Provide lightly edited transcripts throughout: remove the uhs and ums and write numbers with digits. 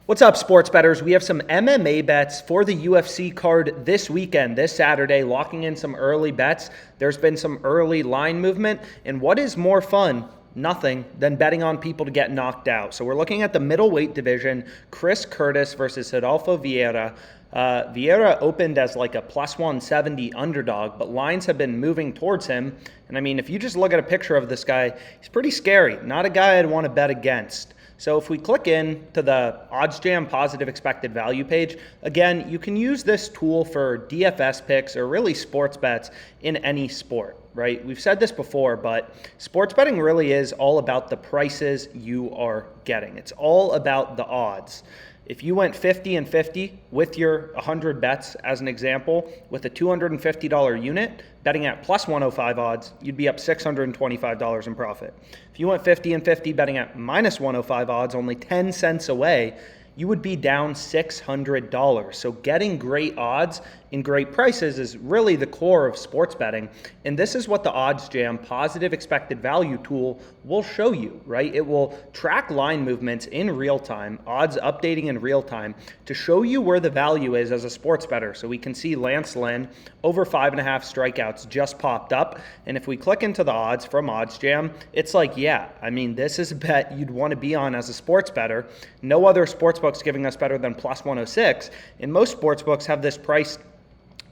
What's up, sports bettors? We have some MMA bets for the UFC card this weekend, this Saturday, locking in some early bets. There's been some early line movement, and what is more fun? Nothing than betting on people to get knocked out. So we're looking at the middleweight division, Chris Curtis versus Rodolfo Vieira. Vieira opened as like a plus 170 underdog, but lines have been moving towards him. And I mean, if you just look at a picture of this guy, he's pretty scary. Not a guy I'd want to bet against. So if we click in to the OddsJam Positive Expected Value page, again, you can use this tool for DFS picks or really sports bets in any sport, right? We've said this before, but sports betting really is all about the prices you are getting. It's all about the odds. If you went 50 and 50 with your 100 bets, as an example, with a $250 unit, betting at plus 105 odds, you'd be up $625 in profit. If you went 50 and 50 betting at minus 105 odds, only 10 cents away, you would be down $600. So getting great odds and great prices is really the core of sports betting. And this is what the OddsJam Positive Expected Value tool will show you, right? It will track line movements in real time, odds updating in real time to show you where the value is as a sports bettor. So we can see Lance Lynn over 5.5 strikeouts just popped up. And if we click into the odds from OddsJam, it's like, yeah, I mean, this is a bet you'd want to be on as a sports bettor. No other sportsbook's giving us better than plus 106. And most sportsbooks have this priced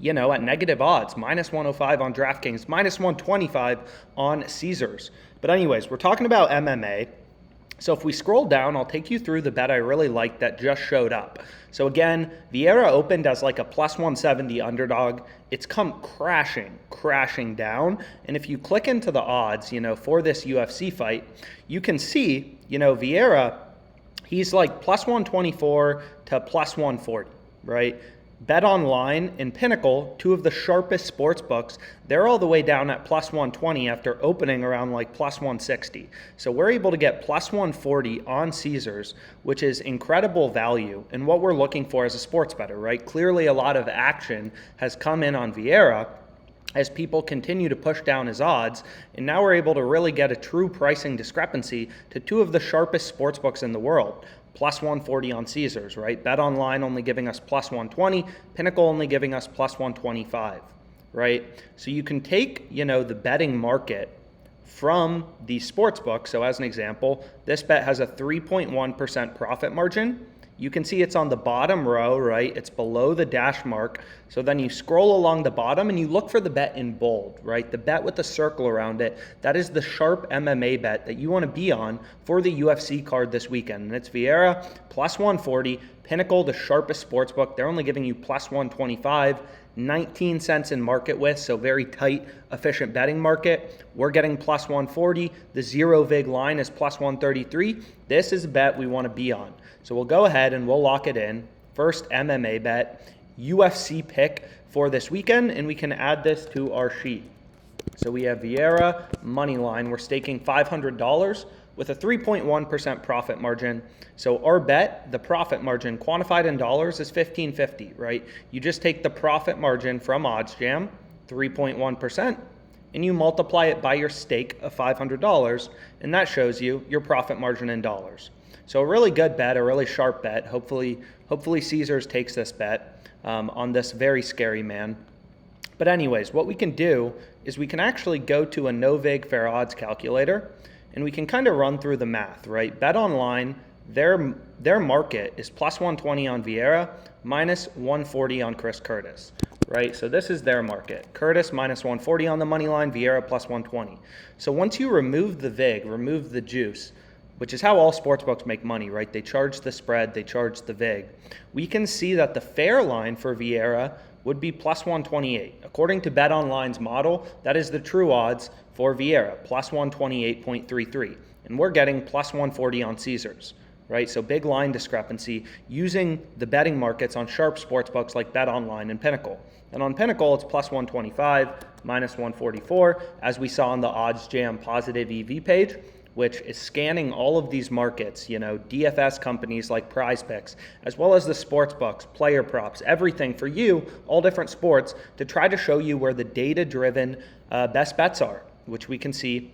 at negative odds, minus 105 on DraftKings, minus 125 on Caesars. But anyways, we're talking about MMA. So if we scroll down, I'll take you through the bet I really like that just showed up. So again, Vieira opened as like a plus 170 underdog. It's come crashing down. And if you click into the odds, for this UFC fight, you can see, Vieira, he's like plus 124 to plus 140, right? Bet Online and Pinnacle, two of the sharpest sports books, they're all the way down at plus 120 after opening around like plus 160. So we're able to get plus 140 on Caesars, which is incredible value and what we're looking for as a sports bettor, right? Clearly a lot of action has come in on Vieira as people continue to push down his odds, and now we're able to really get a true pricing discrepancy to two of the sharpest sports books in the world. Plus 140 on Caesars, right? Bet Online only giving us plus 120, Pinnacle only giving us plus 125, right? So you can take, the betting market from the sports book. So as an example, this bet has a 3.1% profit margin. You can see it's on the bottom row, right? It's below the dash mark. So then you scroll along the bottom and you look for the bet in bold, right? The bet with the circle around it. That is the sharp MMA bet that you want to be on for the UFC card this weekend. And it's Vieira plus 140, Pinnacle, the sharpest sports book. They're only giving you plus 125, 19 cents in market width, so very tight, efficient betting market. We're getting plus 140. The zero vig line is plus 133. This is a bet we want to be on. So we'll go ahead and we'll lock it in. First MMA bet, UFC pick for this weekend, and we can add this to our sheet. So we have Vieira money line. We're staking $500 with a 3.1% profit margin. So our bet, the profit margin quantified in dollars is $15.50, right? You just take the profit margin from OddsJam, 3.1%, and you multiply it by your stake of $500, and that shows you your profit margin in dollars. So a really good bet, a really sharp bet. Hopefully Caesars takes this bet on this very scary man. But anyways, what we can do is we can actually go to a no vig fair odds calculator, and we can kind of run through the math, right? Bet Online, their market is plus 120 on Vieira, minus 140 on Chris Curtis, right? So this is their market. Curtis minus 140 on the money line, Vieira plus 120. So once you remove the vig, remove the juice, which is how all sportsbooks make money, right? They charge the spread, they charge the vig. We can see that the fair line for Vieira would be plus 128. According to Bet Online's model, that is the true odds for Vieira, plus 128.33. And we're getting plus 140 on Caesars, right? So big line discrepancy using the betting markets on sharp sportsbooks like Bet Online and Pinnacle. And on Pinnacle, it's plus 125, minus 144, as we saw on the OddsJam Positive EV page, which is scanning all of these markets, DFS companies like Prize Picks, as well as the sports books, player props, everything for you, all different sports, to try to show you where the data-driven best bets are, which we can see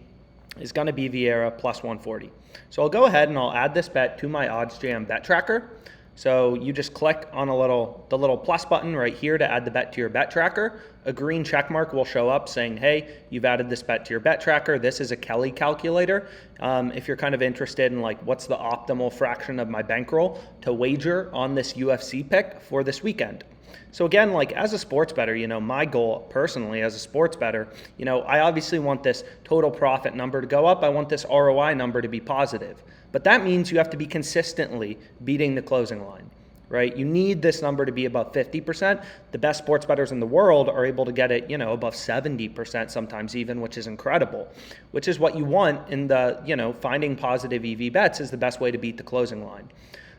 is going to be Vieira plus 140. So I'll go ahead and I'll add this bet to my OddsJam bet tracker. So you just click on the little plus button right here to add the bet to your bet tracker. A green check mark will show up saying, hey, you've added this bet to your bet tracker. This is a Kelly calculator. If you're kind of interested in like what's the optimal fraction of my bankroll to wager on this UFC pick for this weekend. So again, like as a sports bettor, my goal personally as a sports bettor, I obviously want this total profit number to go up. I want this ROI number to be positive. But that means you have to be consistently beating the closing line, right? You need this number to be above 50%. The best sports bettors in the world are able to get it, above 70% sometimes even, which is incredible, which is what you want in the, finding positive EV bets is the best way to beat the closing line.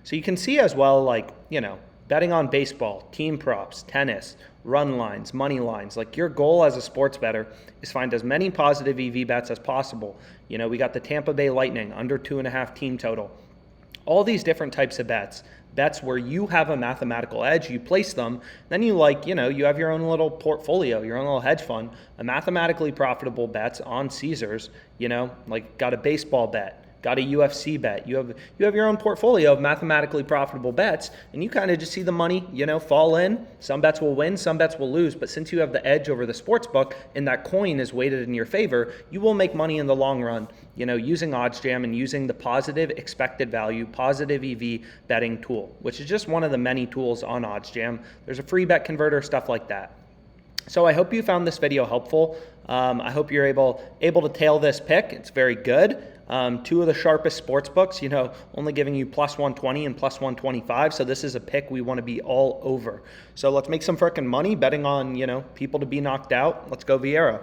So you can see as well, like, betting on baseball, team props, tennis, run lines, money lines. Like your goal as a sports bettor is find as many positive EV bets as possible. We got the Tampa Bay Lightning under 2.5 team total. All these different types of bets where you have a mathematical edge, you place them, then you have your own little portfolio, your own little hedge fund, a mathematically profitable bets on Caesars, like got a baseball bet, got a UFC bet. You have your own portfolio of mathematically profitable bets, and you kind of just see the money, fall in. Some bets will win, some bets will lose, but since you have the edge over the sports book and that coin is weighted in your favor, you will make money in the long run, using OddsJam and using the positive expected value, positive EV betting tool, which is just one of the many tools on OddsJam. There's a free bet converter, stuff like that. So I hope you found this video helpful. I hope you're able to tail this pick. It's very good. Two of the sharpest sports books, only giving you plus 120 and plus 125. So this is a pick we want to be all over. So let's make some frickin' money betting on, people to be knocked out. Let's go Vieira.